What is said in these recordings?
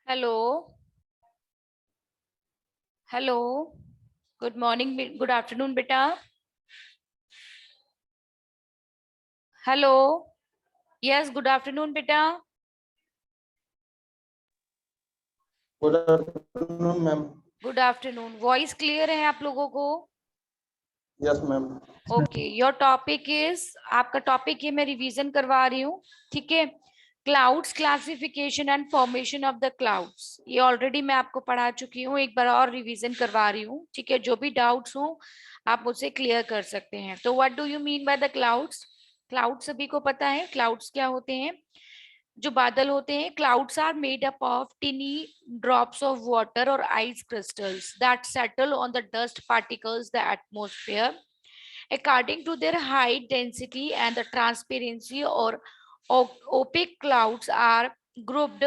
Hello. Hello. Good morning, good afternoon बेटा। Hello. Yes, good afternoon बेटा। Good afternoon ma'am. Good afternoon. Voice clear है आप लोगों को? Yes ma'am. Okay, your topic is, आपका topic है, मैं रिवीजन करवा रही हूँ। ठीक है। Clouds classification and formation of the clouds, ये ऑलरेडी मैं आपको पढ़ा चुकी हूँ, एक बार और रिवीजन करवा रही हूँ। ठीक है, जो भी डाउट्स हो आप मुझसे क्लियर कर सकते हैं। तो what do you mean by the clouds? Clouds सभी को पता है क्लाउड्स क्या होते हैं। जो बादल होते हैं, clouds are made up of tiny drops of water और ice crystals that settle on the dust particles the atmosphere according to their height, density and the transparency, or opaque clouds are grouped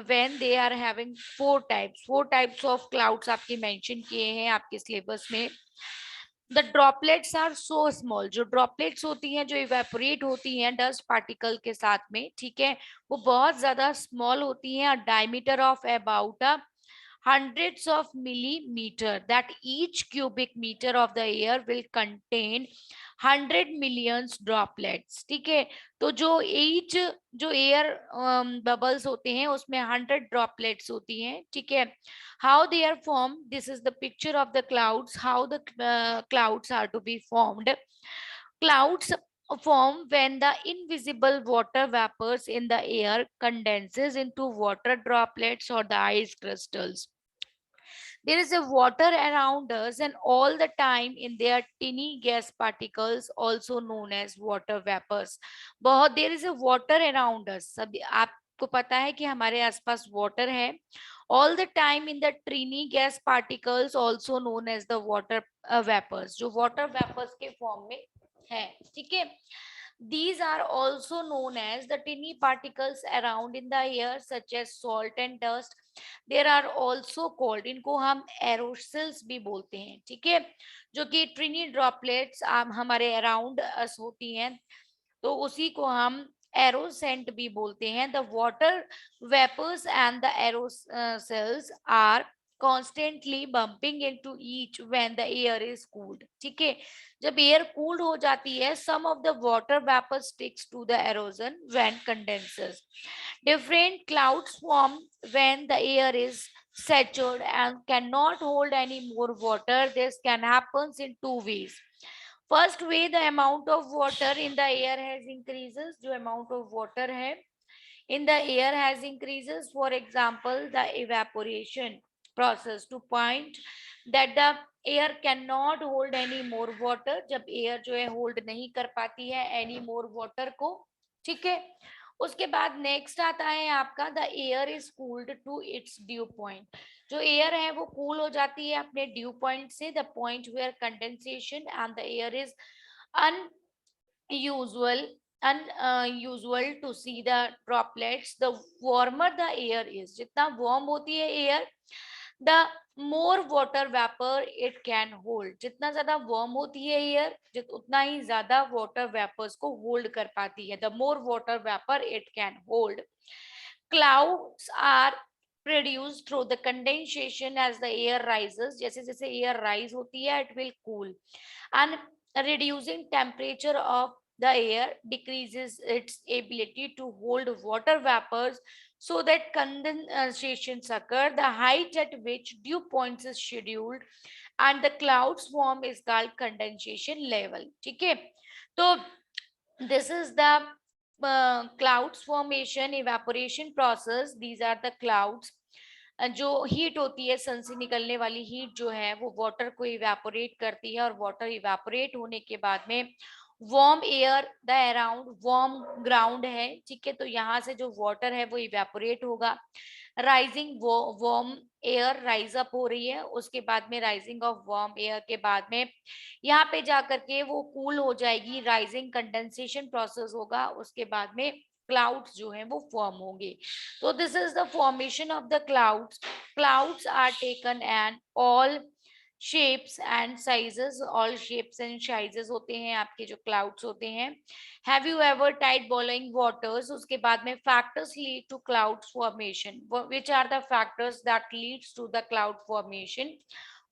when they are having four types of clouds आपके mention किए हैं आपके syllabus में। The droplets are so small, जो droplets होती हैं, जो evaporate होती हैं dust particle के साथ में, ठीक है, वो बहुत ज्यादा small होती हैं, a diameter of about a hundreds of millimeter, that each cubic meter of the air will contain 100 millions droplets। ठीक है, तो जो each जो एयर बबल्स होते हैं उसमें 100 droplets होती हैं। ठीक है। how they are formed, this is the picture of the clouds, how the clouds are to be formed. Clouds form when the invisible water vapors in the air condenses into water droplets or the ice crystals. There is a water around us and all the time in their tiny gas particles also known as water vapors. बहुत there is a water around us, सब आपको पता है कि हमारे आसपास water है। all the time in the tiny gas particles also known as the water vapors, जो water vapors के form में है। ठीक है। These are also known as the tiny particles around in the air such as salt and dust. There are also called, इनको हम aerosols भी बोलते हैं। ठीक है, जो कि tiny droplets हमारे around us होती हैं, तो उसी को हम एरोसेंट भी बोलते हैं। The water vapours and the aerosols are constantly bumping into each when the air is cooled. ठीक है, जब एयर कूल्ड हो जाती है, some of the water vapour sticks to the aerosol when condensers. Different clouds form when the air is saturated and cannot hold any more water. This can happen in two ways. First way, the amount of water in the air has increases, जो amount of water है in the air has increases. For example, the evaporation process to point that the air cannot hold any more water, जब air जो है hold नहीं कर पाती है any more water को। ठीक है। उसके बाद नेक्स्ट आता है आपका the air is cooled to its dew point, जो एयर है वो कूल हो जाती है अपने ड्यू पॉइंट से, the point where condensation and the air is unusual unusual to see the droplets. The warmer the air is, जितना warm होती है air, the more water vapor it can hold. जितना ज्यादा warm होती है air, उतना ही ज्यादा water vapors को hold कर पाती है। The more water vapor it can hold. Clouds are produced through the condensation as the air rises. जैसे जैसे air rise होती है, it will cool, and reducing temperature of the air decreases its ability to hold water vapors, so that condensations occur. The height at which dew points is scheduled and the clouds form is called condensation level। ठीक है, तो this is the clouds formation evaporation process. These are the clouds। जो heat होती है, सन से निकलने वाली heat जो है वो वाटर को इवेपोरेट करती है, और वाटर इवेपोरेट होने के बाद में warm air the around warm ground है। ठीक है, तो यहाँ से जो वाटर है वो इवेपोरेट होगा। Rising warm air rise up हो रही है, उसके बाद में राइजिंग ऑफ वार्म एयर के बाद में यहाँ पे जाकर के वो कूल हो जाएगी, राइजिंग कंडेंसेशन प्रोसेस होगा, उसके बाद में क्लाउड्स जो है वो फॉर्म होंगे। तो this is the formation of the clouds. Clouds are taken and all shapes and sizes, all shapes and sizes होते हैं आपके जो क्लाउड्स होते हैं। हैव यू एवर टाइड बॉलोइंग वाटर्स, उसके बाद में factors lead to cloud formation, which are the factors that leads to the cloud formation.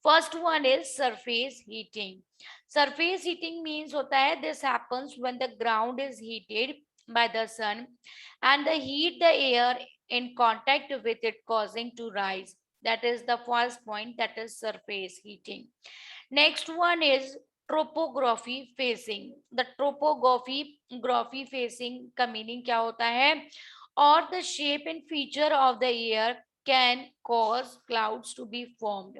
First one is surface heating. Surface heating means होता है this happens when the ground is heated by the sun and the heat the air in contact with it causing to rise. That is the first point, that is surface heating. Next one is topography facing. The topography facing का meaning क्या होता है? Or the shape and feature of the air can cause clouds to be formed.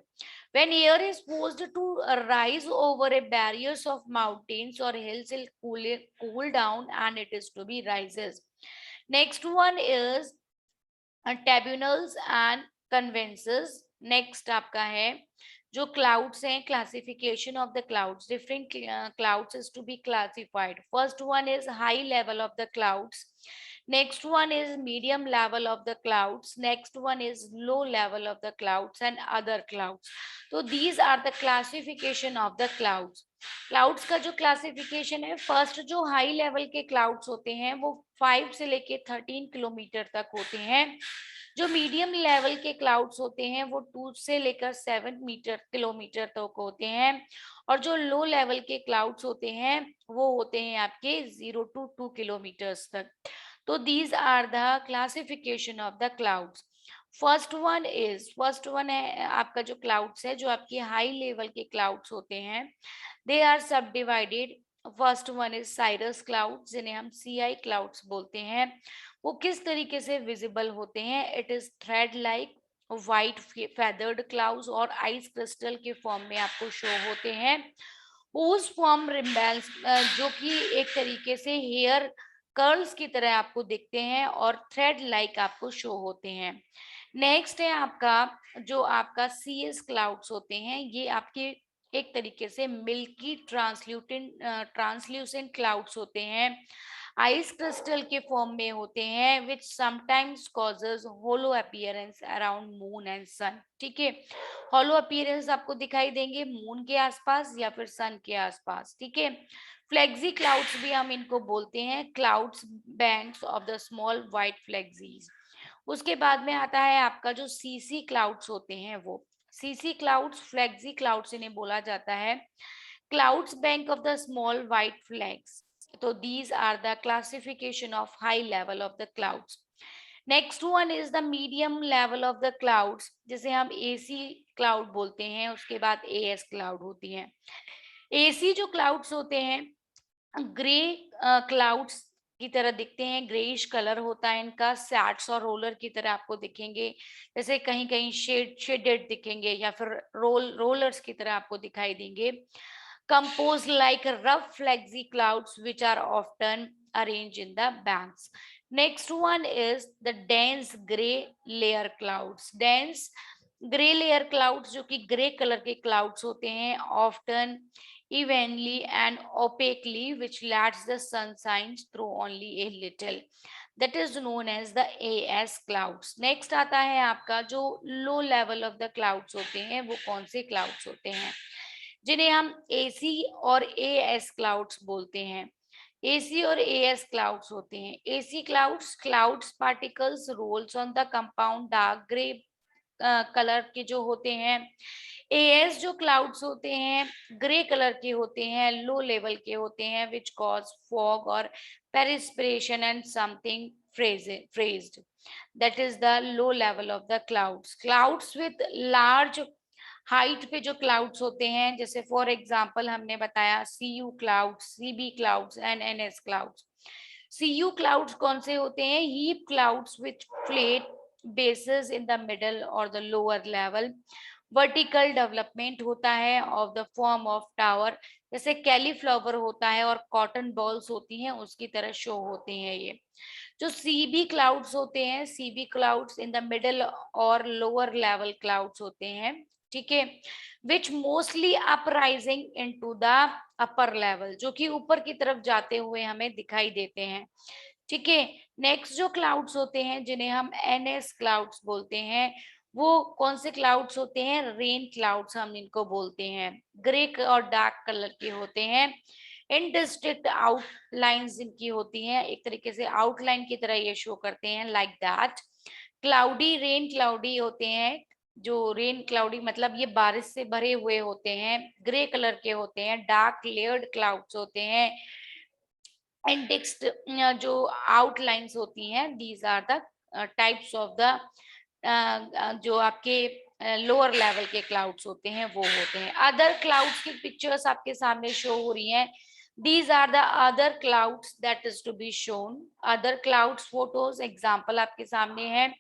When air is forced to rise over a barriers of mountains or hills, it cool down and it is to be rises. Next one is tribunals and conventions. Next आपका है जो clouds हैं, classification of the clouds. Different clouds is to be classified. First one is high level of the clouds. Next one is medium level of the clouds. Next one is low level of the clouds and other clouds. So these are the classification of the clouds. Clouds का जो classification है, first जो high level के clouds होते हैं वो 5 से लेके 13 किलोमीटर तक होते हैं। जो मीडियम लेवल के क्लाउड्स होते हैं वो 2 से लेकर 7 किलोमीटर तक होते हैं। और जो लो लेवल के क्लाउड्स होते हैं वो होते हैं आपके 0 to 2 किलोमीटर्स तक। तो these are the classification of the clouds. First one है आपका जो क्लाउड्स है, जो आपकी हाई लेवल के क्लाउड्स होते हैं, दे आर सब divided. First one is cirrus clouds, जिन्हें हम CI क्लाउड्स बोलते हैं। वो किस तरीके से विजिबल होते हैं? It is thread like white feathered clouds और आइस क्रिस्टल के फॉर्म में आपको शो होते हैं। उस फॉर्म रिम्बेल्स जो कि एक तरीके से हेयर कर्ल्स की तरह आपको दिखते हैं और थ्रेड लाइक आपको शो होते हैं। नेक्स्ट है आपका जो आपका CS क्लाउड्स होते हैं, ये आपके एक तरीके से मिल्की ट्रांसल्यूसेंट क्लाउड्स होते हैं, आइस क्रिस्टल के फॉर्म में होते हैं, which sometimes causes halo appearance around moon and sun. ठीक है, हॉलो अपीयरेंस आपको दिखाई देंगे मून के आसपास या फिर सन के आसपास। ठीक है, फ्लेक्सी क्लाउड्स भी हम इनको बोलते हैं, clouds bands of the small white flakes. उसके बाद में आता है आपका जो CC क्लाउड्स होते हैं, वो CC क्लाउड्स, फ्लेक्सी क्लाउड्स इन्हें बोला जाता है, clouds bank of the small white flags. तो these are the classification of high level of the clouds. Next one is the medium level of the clouds, जिसे हम AC क्लाउड बोलते हैं। उसके बाद AS क्लाउड होती है। AC जो क्लाउड्स होते हैं ग्रे क्लाउड्स की तरह दिखते हैं, ग्रेइश कलर होता है इनका, सैट्स और रोलर की तरह आपको दिखेंगे, जैसे कहीं कहीं शेडेड दिखेंगे या फिर रोलर्स की तरह आपको दिखाई देंगे। Compose like rough flaky clouds which are often arrange in the banks. Next one is the dense grey layer clouds. Dense grey layer clouds जो कि ग्रे कलर के क्लाउड्स होते हैं, often evenly and opaquely, which lets the sun shines through only a little, that is known as the AS clouds. Next आता है आपका जो low level of the clouds होते हैं, वो कौन से clouds होते हैं, जिन्हें हम AC और AS clouds बोलते हैं। AC और AS clouds होते हैं। AC clouds particles rolls on the compound dark gray colour के जो होते हैं। AS जो क्लाउड्स होते हैं ग्रे कलर के होते हैं, लो लेवल के होते हैं, विच कॉज फॉग और पेरिस्पिरेशन एंड समथिंग फ्रेज्ड, that is the low level of the clouds. Clouds with large height पे जो क्लाउड्स होते हैं, जैसे फॉर एग्जांपल हमने बताया CU clouds, CB clouds and NS clouds. CU clouds कौन से होते हैं? Heap clouds which flat bases in the middle or the lower level, vertical development होता है of the form of tower, जैसे कैलीफ्लावर होता है और कॉटन बॉल्स होती हैं उसकी तरह शो होते हैं। ये जो CB क्लाउड्स होते हैं, CB clouds in the middle और लोअर लेवल क्लाउड्स होते हैं। ठीक है, which mostly uprising into the upper level, जो कि ऊपर की तरफ जाते हुए हमें दिखाई देते हैं। ठीक है, नेक्स्ट जो क्लाउड्स होते हैं जिन्हें हम NS क्लाउड्स बोलते हैं, वो कौन से क्लाउड्स होते हैं? रेन क्लाउड्स हम इनको बोलते हैं। ग्रे और डार्क कलर के होते हैं। इनडिस्टिंक्ट आउटलाइंस इनकी होती हैं, एक तरीके से आउटलाइन की तरह ये शो करते हैं, like that. Cloudy rain cloudy होते हैं, जो रेन क्लाउडी मतलब ये बारिश से भरे हुए होते हैं, ग्रे कलर के होते हैं। डार्क लेयर्ड क्लाउड्स होते हैं। इंडेक्स्ड जो आउटलाइंस होती हैं, these are the types of the जो आपके लोअर लेवल के क्लाउड्स होते हैं वो होते हैं। अदर क्लाउड्स की पिक्चर्स आपके सामने शो हो रही हैं। These are the other clouds that is to be shown. Other clouds photos example आपके सामने है।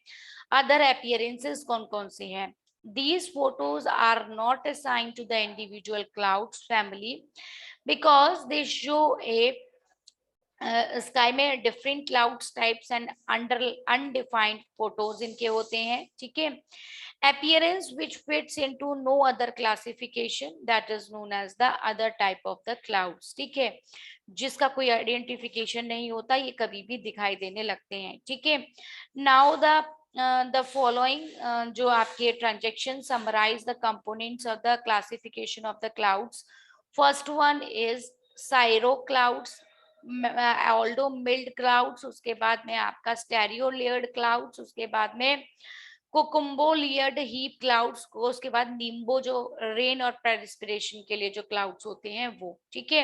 अदर अपीयरेंसेस कौन कौन से हैं? These photos are not assigned to the individual clouds family because they show a sky में different clouds types and under undefined photos इनके होते हैं, ठीक है। Appearance which fits into no other classification that is known as the other type of the clouds, ठीक है। जिसका कोई आइडेंटिफिकेशन नहीं होता, ये कभी भी दिखाई देने लगते हैं, ठीक है। नाउ द फॉलोइंग जो आपके transaction summarize the components of the classification of the clouds. First one is cirro clouds, alto mild clouds, उसके बाद में आपका स्टेरियो लेयर्ड क्लाउड्स, उसके बाद में कोकुम्बो लेयर्ड हीप क्लाउड्स को, उसके बाद निम्बो जो रेन और प्रेस्पिरेशन के लिए जो क्लाउड्स होते हैं वो, ठीक है।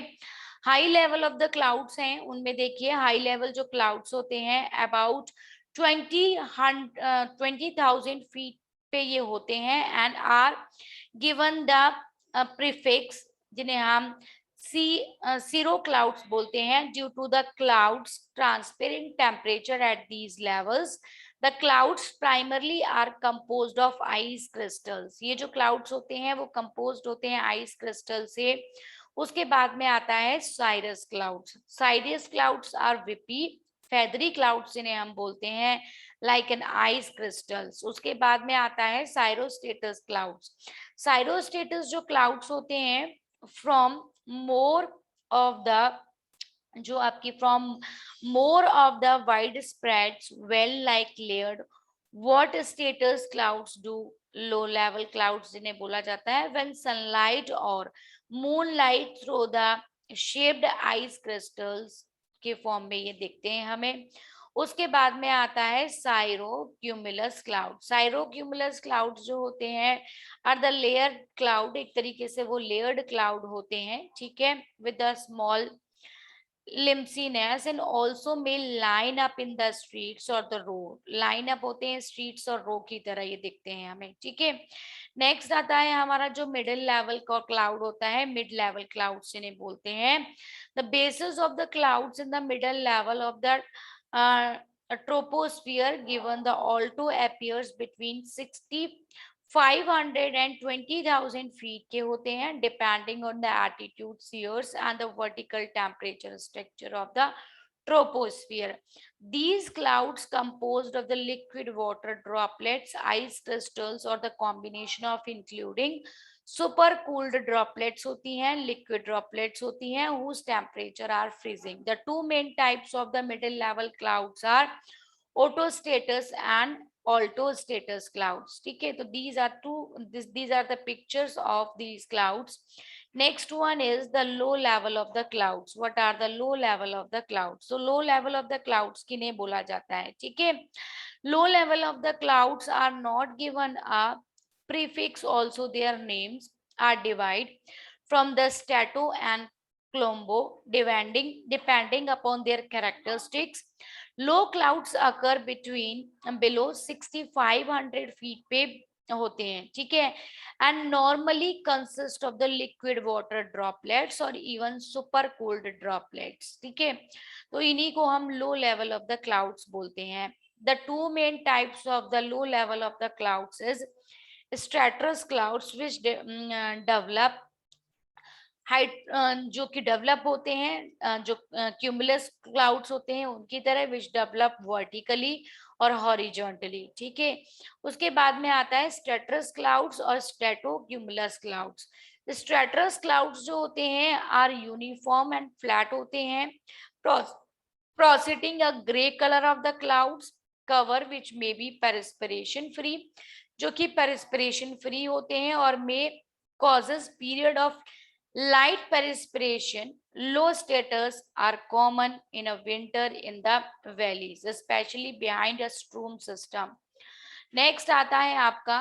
High level of the clouds हैं, उनमें देखिए हाई लेवल जो क्लाउड्स होते हैं अबाउट 20,000 फीट पे ये होते हैं and are given the prefix जिन्हें हम सीरो क्लाउड्स बोलते हैं। Due to the clouds transparent temperature at these levels, the clouds primarily are composed of ice crystals. ये जो क्लाउड्स होते हैं वो कंपोज्ड होते हैं आइस क्रिस्टल से। उसके बाद में आता है cirrus clouds. Cirrus clouds are wispy feathery clouds जिन्हें हम बोलते हैं, लाइक एन आइस क्रिस्टल्स। उसके बाद में आता है साइरोस्टेटस क्लाउड्स। साइरोस्टेटस जो क्लाउड्स होते हैं फ्रॉम मोर ऑफ द जो आपकी from more of the wide spreads well like layered. What status clouds do? Low level clouds जिन्हें बोला जाता है व्हेन सनलाइट और moonlight through the shaped ice crystals के फॉर्म में ये दिखते हैं हमें। उसके बाद में आता है साइरो क्यूमुलस क्लाउड। साइरो क्यूमुलस क्लाउड जो होते हैं आर द लेयर क्लाउड, एक तरीके से वो लेयर्ड क्लाउड होते हैं, ठीक है, विद अ स्मॉल लिम्सीनेस and also may line up in the streets और द रोड। लाइन अप होते हैं स्ट्रीट्स और रो की तरह ये दिखते हैं हमें, ठीक है। नेक्स्ट आता है हमारा जो मिडिल लेवल का क्लाउड होता है, मिड लेवल क्लाउड्स जिन्हें बोलते हैं। The basis of the clouds in the middle level of the troposphere given the alto appears between 500 and 20,000 feet के होते हैं, depending on the altitude, shears and the vertical temperature structure of the troposphere. These clouds composed of the liquid water droplets, ice crystals or the combination of including super cooled droplets होती हैं, liquid droplets होती हैं whose temperature are freezing. The two main types of the middle level clouds are autostratus and altostratus clouds, ठीक है। तो these are the pictures of these clouds. Next one is the low level of the clouds. What are the low level of the clouds? So low level of the clouds किन्हें बोला जाता है, ठीक है। Low level of the clouds are not given a prefix, also their names are divided from the strato and clombo depending upon their characteristics. Low clouds occur between below 6,500 feet पे होते हैं, ठीक है, and normally consist of the liquid water droplets or even super cooled droplets, ठीक है। तो इन्हीं को हम low level of the clouds बोलते हैं। The two main types of the low level of the clouds is stratus clouds which develop height जो कि डेवलप होते हैं, जो क्यूमुलस क्लाउड्स होते हैं उनकी तरह, विच डेवलप वर्टिकली और हॉरिजॉन्टली, ठीक है। उसके बाद में आता है स्ट्रेटस क्लाउड्स और stratocumulus clouds. Stratus clouds जो होते हैं आर यूनिफॉर्म एंड फ्लैट होते हैं, proceeding a grey colour of the clouds cover which may be precipitation free, जो कि पेरिस्पिरेशन फ्री होते हैं, और may causes period of light perspiration. Low status are common in a winter in the valleys, especially behind a stream system. Next आता है आपका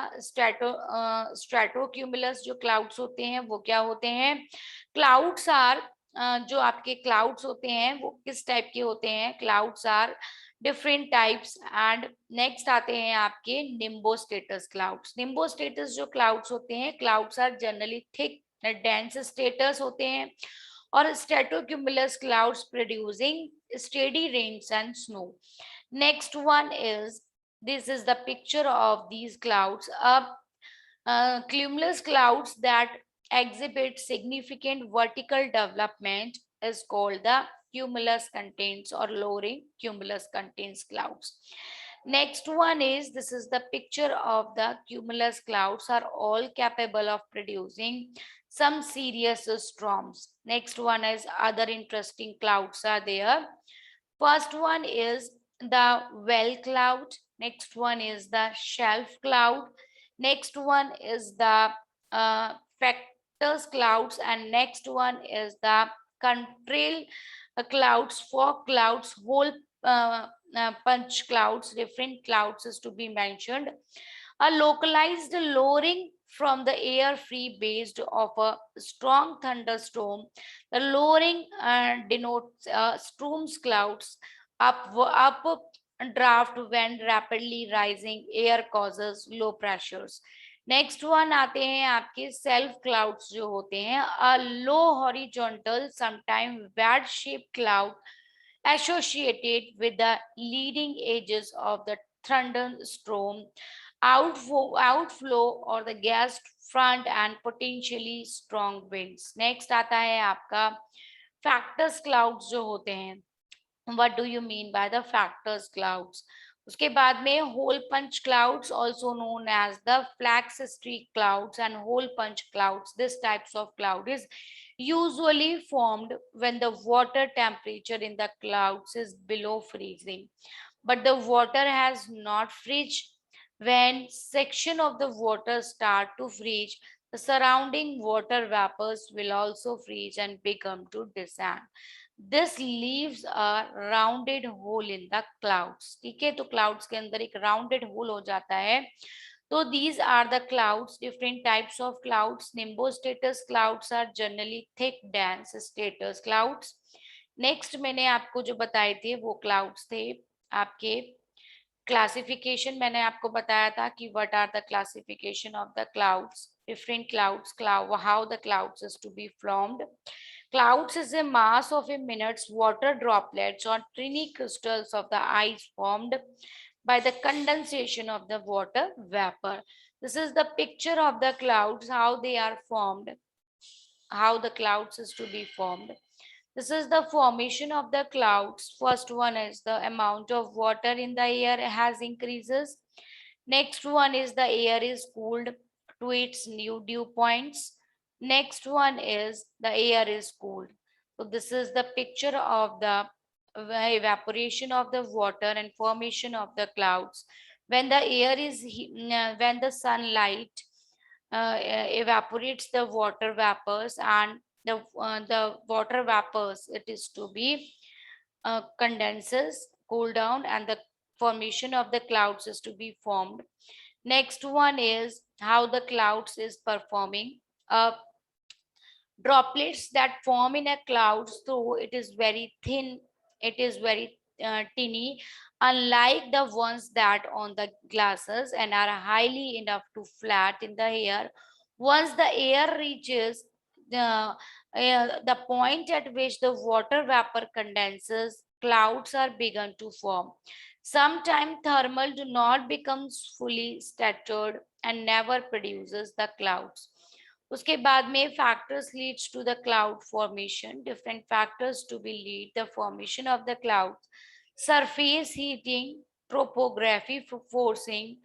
स्ट्रेटोक्यूमुलस जो clouds होते हैं वो क्या होते हैं? क्लाउड्स आर जो आपके क्लाउड्स होते हैं वो किस टाइप के होते हैं? Clouds are different types. And next आते हैं आपके निम्बोस्टेटस क्लाउड्स। निम्बोस्टेटस जो क्लाउड्स होते हैं, clouds are generally thick dense stratus होते हैं, और stratocumulus clouds producing steady rains and snow. Next one is, this is the picture of these clouds. Cumulus clouds that exhibit significant vertical development is called the cumulus contains or lowering cumulus contains clouds. Next one is, this is the picture of the cumulus clouds are all capable of producing some serious storms. Next one is, other interesting clouds are there. First one is the well cloud. Next one is the shelf cloud. Next one is the factors clouds, and next one is the contrail clouds, fog clouds, whole punch clouds. Different clouds is to be mentioned. A localized lowering from the air free based of a strong thunderstorm. The lowering denotes storms clouds up draft when rapidly rising air causes low pressures. Next one आते हैं आपके shelf clouds जो होते हैं, a low horizontal sometime webbed shape cloud associated with the leading edges of the thunderstorm outflow or the gas front and potentially strong winds. Next आता है आपका factors clouds जो होते हैं. What do you mean by the factors clouds? उसके बाद में hole punch clouds, also known as the flax streak clouds and hole punch clouds. This types of cloud is usually formed when the water temperature in the clouds is below freezing, but the water has not freezed. When section of the water start to freeze, the surrounding water vapors will also freeze and become to descend. This leaves a rounded hole in the clouds. ठीक है, तो clouds के अंदर एक rounded hole हो जाता है. So these are the clouds, different types of clouds. Nimbostratus clouds are generally thick, dense stratus clouds. Next मैंने आपको जो बताए थे वो clouds थे आपके classification. मैंने आपको बताया था कि what are the classification of the clouds, different clouds, how the clouds is to be formed. Clouds is a mass of a minute's water droplets or tiny crystals of the ice formed by the condensation of the water vapor. This is the picture of the clouds, how they are formed, how the clouds is to be formed. This is the formation of the clouds. First one is the amount of water in the air has increases. Next one is the air is cooled to its new dew points. Next one is the air is cooled. So this is the picture of the evaporation of the water and formation of the clouds. When the air is when the sunlight evaporates the water vapors, and the water vapors, it is to be condenses, cool down, and the formation of the clouds is to be formed. Next one is how the clouds is performing. Droplets that form in a cloud, so it is very thin, it is very tiny, unlike the ones that on the glasses, and are highly enough to flat in the air. Once the air reaches the point at which the water vapor condenses, clouds are begun to form. Sometimes thermal do not become fully scattered and never produces the clouds. उसके बाद में factors leads to the cloud formation. Different factors to be lead the formation of the clouds. Surface heating, topography forcing,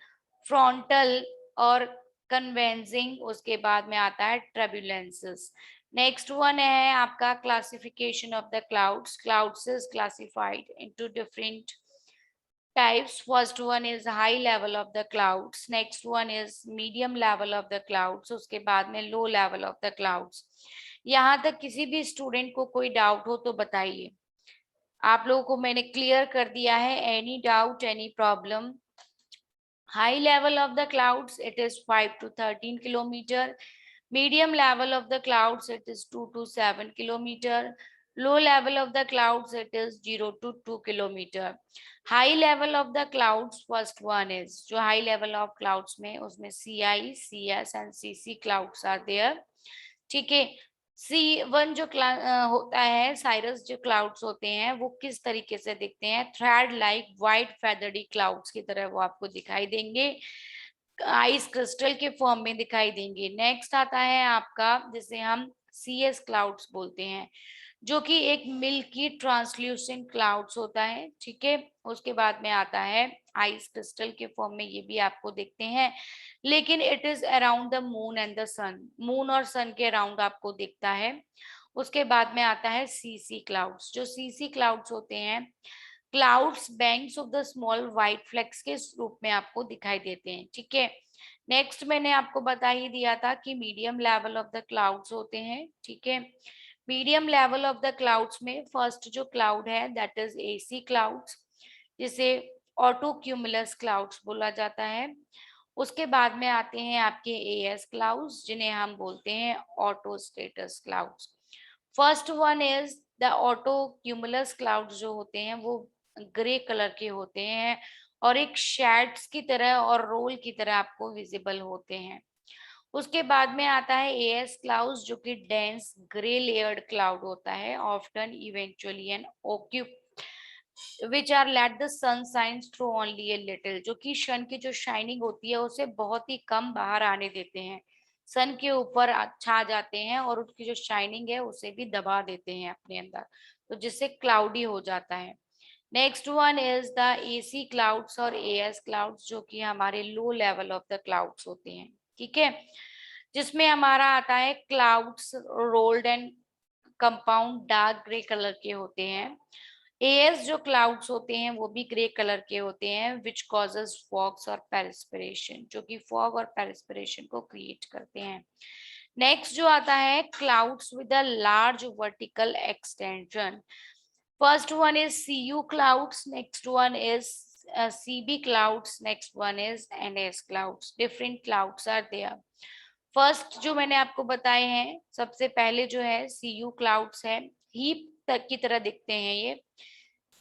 frontal और convexing. उसके बाद में आता है turbulences. Next one है आपका classification of the clouds. Clouds is classified into different types. First one is high level of the clouds, next one is medium level of the clouds, उसके बाद में low level of the clouds. यहाँ तक किसी भी student को कोई doubt हो तो बताइए. आप लोगों को मैंने क्लियर कर दिया है. Any doubt, any problem? High level of the clouds, it is 5 to 13 kilometer. Medium level of the clouds, it is 2 to 7 kilometer. Low level of the clouds, it is 0 to 2 kilometer. High level of the clouds, first one is, जो high level of clouds में, उसमें CI, CS and CC clouds are there. ठीक है. C1 जो होता है, Cyrus जो clouds होते हैं वो किस तरीके से दिखते हैं? थ्रेड लाइक व्हाइट फेदर्डी क्लाउड्स की तरह वो आपको दिखाई देंगे, आइस क्रिस्टल के फॉर्म में दिखाई देंगे. नेक्स्ट आता है आपका, जिसे हम CS क्लाउड्स बोलते हैं, जो कि एक मिल्की ट्रांसल्यूसेंट क्लाउड्स होता है. ठीक है. उसके बाद में आता है आइस क्रिस्टल के फॉर्म में, ये भी आपको दिखते हैं, लेकिन it is around the moon and the sun, moon और सन के अराउंड आपको दिखता है. उसके बाद में आता है CC क्लाउड्स. जो CC क्लाउड्स होते हैं, clouds banks of the small white flakes के रूप में आपको दिखाई देते हैं. ठीक है. नेक्स्ट मैंने आपको बता ही दिया था कि medium level of the clouds होते हैं. ठीक है. Medium level of the clouds में फर्स्ट जो क्लाउड है दैट इज AC क्लाउड्स, जिसे ऑटो क्यूमुलस क्लाउड्स बोला जाता है. उसके बाद में आते हैं आपके AS क्लाउड्स, जिन्हें हम बोलते हैं auto status clouds. First one is the auto cumulus clouds, जो होते हैं वो ग्रे कलर के होते हैं और एक शैड्स की तरह और रोल की तरह आपको विजिबल होते हैं. उसके बाद में आता है AS क्लाउड्स, जो कि डेंस ग्रे लेयर्ड क्लाउड होता है, often eventually and occupy which are let the sun shines through only a little, जो कि सन की जो शाइनिंग होती है उसे बहुत ही कम बाहर आने देते हैं, सन के ऊपर छा जाते हैं और उसकी जो शाइनिंग है उसे भी दबा देते हैं अपने अंदर, तो जिससे क्लाउडी हो जाता है. Next one is the AC clouds और AS क्लाउड्स, जो कि हमारे लो लेवल ऑफ द क्लाउड्स होते हैं. ठीक है. जिसमें हमारा आता है clouds rolled and compound dark grey colour के होते हैं. AS जो क्लाउड्स होते हैं वो भी ग्रे कलर के होते हैं, विच कॉजेस फॉग्स और पेरिस्पिरेशन, जो कि फॉग और पेरिस्पिरेशन को क्रिएट करते हैं. नेक्स्ट जो आता है clouds with a large vertical extension. First one is CU clouds, next one is CB clouds, next one is NS clouds. Different clouds are there. First जो मैंने आपको बताए हैं, सबसे पहले जो है CU क्लाउड्स है, हीप तक की तरह दिखते हैं ये.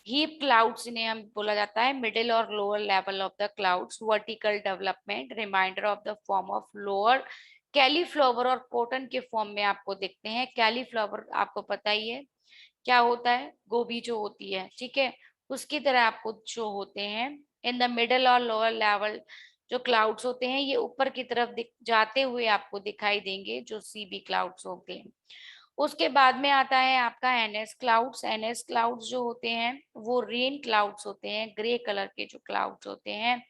हीप क्लाउड्स इन्हें हम बोला जाता है. मिडिल और lower level of the clouds, vertical development, reminder of the form of lower cauliflower और कॉटन के फॉर्म में आपको दिखते हैं. कैलीफ्लावर आपको पता ही है क्या होता है, गोभी जो होती है. ठीक है. उसकी तरह आपको जो होते हैं. इन द मिडल और लोअर लेवल जो क्लाउड्स होते हैं ये ऊपर की तरफ जाते हुए आपको दिखाई देंगे, जो CB क्लाउड्स होते हैं. उसके बाद में आता है आपका NS क्लाउड्स. NS क्लाउड्स जो होते हैं वो रेन क्लाउड्स होते हैं, ग्रे कलर के जो क्लाउड्स होते हैं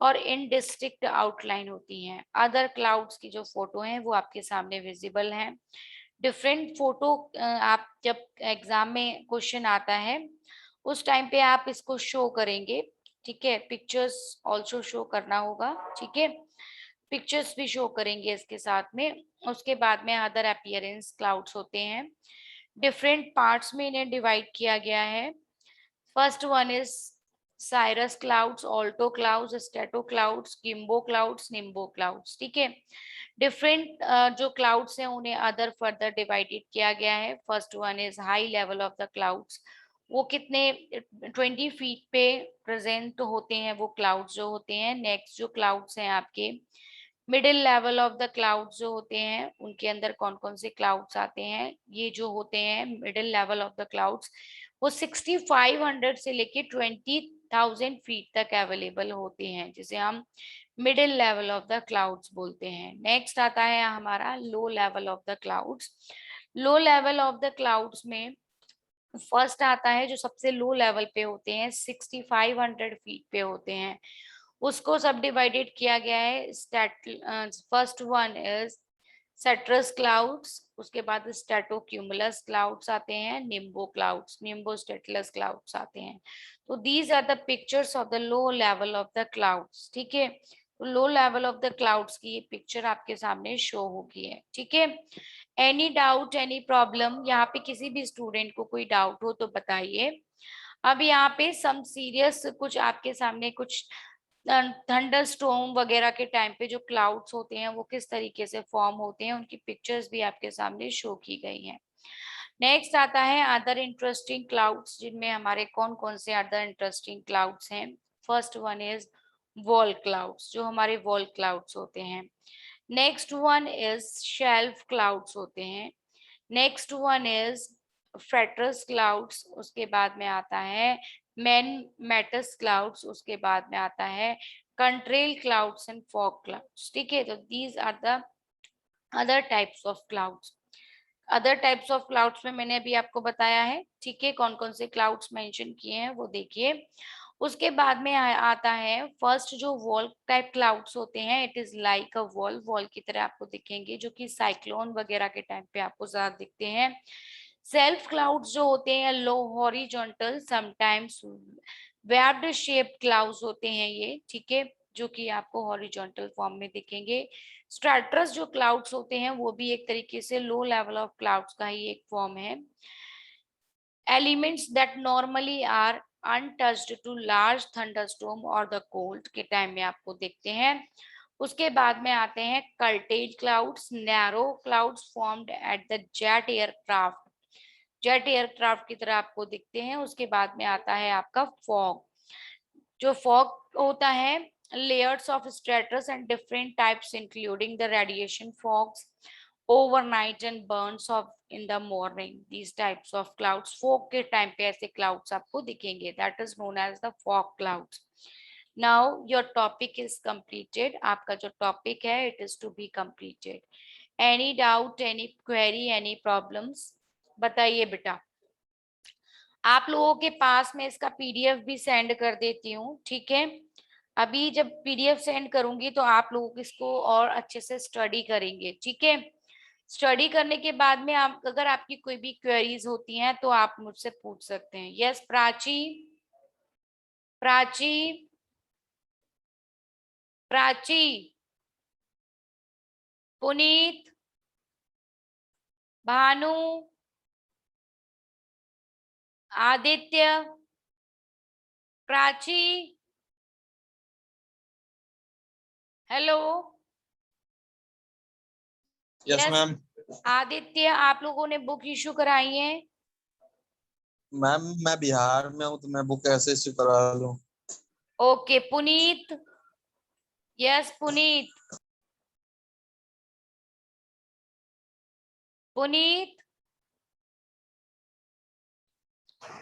और इनडिस्टिंक्ट आउटलाइन होती हैं. अदर क्लाउड्स की जो फोटो है वो आपके सामने विजिबल हैं. डिफरेंट फोटो आप जब एग्जाम में क्वेश्चन आता है उस टाइम पे आप इसको शो करेंगे. ठीक है. पिक्चर्स ऑल्सो शो करना होगा. ठीक है. पिक्चर्स भी शो करेंगे इसके साथ में. उसके बाद में अदर अपीयरेंस क्लाउड्स होते हैं. डिफरेंट पार्ट्स में इन्हें डिवाइड किया गया है. First one is cirrus clouds, alto clouds, strato clouds, cumulo clouds, nimbo clouds. ठीक है. डिफरेंट जो क्लाउड्स हैं उन्हें अदर फर्दर डिवाइडेड किया गया है. First one is high level of the clouds, वो कितने 20 फीट पे प्रेजेंट होते हैं वो क्लाउड्स जो होते हैं. नेक्स्ट जो क्लाउड्स हैं आपके middle level of the clouds जो होते हैं, उनके अंदर कौन कौन से क्लाउड्स आते हैं. ये जो होते हैं middle level of the clouds, वो 6500 से लेके 20,000 फीट तक अवेलेबल होते हैं, जिसे हम middle level of the clouds बोलते हैं. नेक्स्ट आता है हमारा लो level of the clouds. Low level of the clouds में फर्स्ट आता है जो सबसे लो लेवल पे होते हैं, 6500 फीट पे होते हैं. उसको सब डिवाइडेड किया गया है. First one is citrus clouds, उसके बाद स्ट्रेटोक्यूमुलस क्लाउड्स आते हैं, निम्बो क्लाउड्स, निम्बो स्टेटलस क्लाउड्स आते हैं। तो these are the pictures of the low level of the clouds. ठीक है, तो low level of the clouds की ये पिक्चर आपके सामने शो होगी है। ठीक है, एनी डाउट, एनी प्रॉब्लम, यहाँ पे किसी भी स्टूडेंट को कोई डाउट हो तो बताइए। अब यहाँ पे सम सीरियस कुछ आपके सामने कुछ थंडर स्टॉर्म वगैरह के टाइम पे जो क्लाउड्स होते हैं वो किस तरीके से फॉर्म होते हैं, उनकी पिक्चर्स भी आपके सामने शो की गई हैं। नेक्स्ट आता है अदर इंटरेस्टिंग क्लाउड्स, जिनमें हमारे कौन कौन से अदर इंटरेस्टिंग क्लाउड्स हैं। First one is wall clouds, जो हमारे वॉल क्लाउड्स होते हैं। Next one is shelf clouds होते हैं। नेक्स्ट वन इज फ्रेटरस क्लाउड्स, उसके बाद में आता है मैन मैटस क्लाउड्स, उसके बाद में आता है contrail clouds and fog clouds. ठीक है, तो these are the other types of clouds. Other types of clouds में मैंने अभी आपको बताया है। ठीक है, कौन कौन से क्लाउड्स मेंशन किए हैं वो देखिए। उसके बाद में आता है फर्स्ट जो वॉल टाइप क्लाउड्स होते हैं, it is like a wall, wall की तरह आपको दिखेंगे, जो कि साइक्लोन वगैरह के टाइम पे आपको ज्यादा दिखते हैं। सेल्फ क्लाउड्स जो होते हैं low horizontal sometimes webbed shape clouds होते हैं ये। ठीक है, जो कि आपको हॉरिजॉन्टल फॉर्म में दिखेंगे। स्ट्रैटस जो क्लाउड्स होते हैं वो भी एक तरीके से लो लेवल ऑफ क्लाउड्स का ही एक फॉर्म है। Elements that normally are untouched to large thunderstorm और द कोल्ड के टाइम में आपको देखते हैं। उसके बाद में आते हैं कर्टेज clouds, narrow clouds formed at the jet aircraft, jet aircraft की तरह आपको दिखते हैं। उसके बाद में आता है आपका फॉग, जो फॉग होता है layers of stratus and different types including the radiation fogs overnight and burns of in the morning. These types of clouds fog के टाइम पे ऐसे clouds आपको दिखेंगे, that is known as the fog clouds. Now your topic is completed. आपका जो topic है it is to be completed. Any doubt, any query, any problems? बताइए बेटा। आप लोगों के पास में इसका पीडीएफ भी सेंड कर देती हूँ। ठीक है, अभी जब पीडीएफ सेंड करूंगी तो आप लोग इसको और अच्छे से स्टडी करेंगे। ठीक है, स्टडी करने के बाद में आप अगर आपकी कोई भी क्वेरीज होती हैं तो आप मुझसे पूछ सकते हैं। Yes Prachi, Prachi, Prachi, Puneet, Bhanu, Aditya, Prachi, hello. Yes ma'am. Aditya, आप लोगों ने बुक इशू कराई है? मैम मैं बिहार में हूँ तो मैं बुक कैसे इश्यू करा लूँ? ओके पुनीत, यस पुनीत, पुनीत,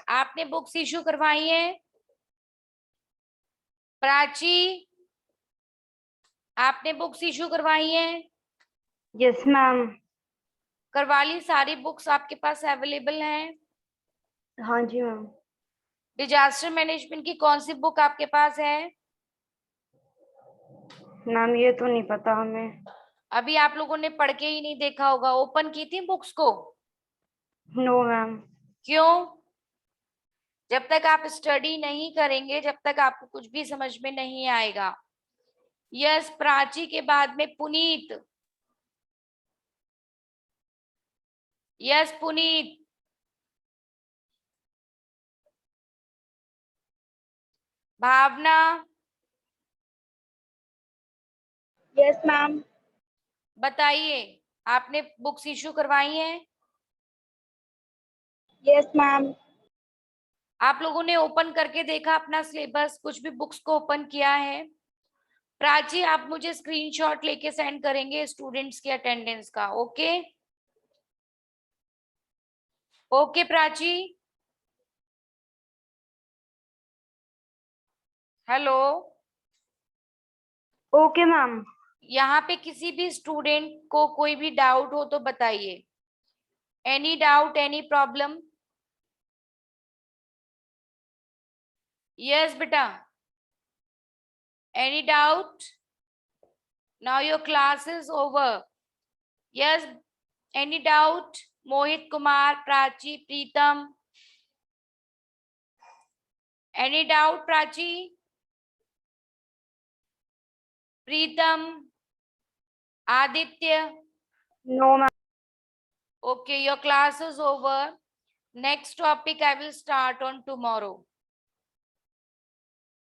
आपने बुक्स इशू करवाई है? प्राची, आपने बुक्स इशू करवाई है? Yes ma'am. करवा ली? सारी बुक्स आपके पास अवेलेबल हैं? हाँ जी मैम। डिजास्टर मैनेजमेंट की कौन सी बुक आपके पास है? मैम ये तो नहीं पता हमें। अभी आप लोगों ने पढ़ के ही नहीं देखा होगा, ओपन की थी बुक्स को? No ma'am. क्यों? जब तक आप स्टडी नहीं करेंगे जब तक आपको कुछ भी समझ में नहीं आएगा। यस प्राची के बाद में पुनीत, यस पुनीत, भावना, यस मैम। बताइए आपने बुक्स इशू करवाई हैं? Yes ma'am. आप लोगों ने ओपन करके देखा अपना सिलेबस, कुछ भी बुक्स को ओपन किया है? प्राची आप मुझे स्क्रीनशॉट लेके सेंड करेंगे स्टूडेंट्स के अटेंडेंस का। Okay okay Prachi, hello. Okay ma'am. यहाँ पे किसी भी स्टूडेंट को कोई भी डाउट हो तो बताइए। Any doubt, any problem? Yes बेटा, any doubt? Now your class is over. Yes, any doubt? Mohit Kumar, Prachi, Preetam. Any doubt, Prachi? Preetam, Aditya. No, ma'am. Okay, your class is over. Next topic I will start on tomorrow.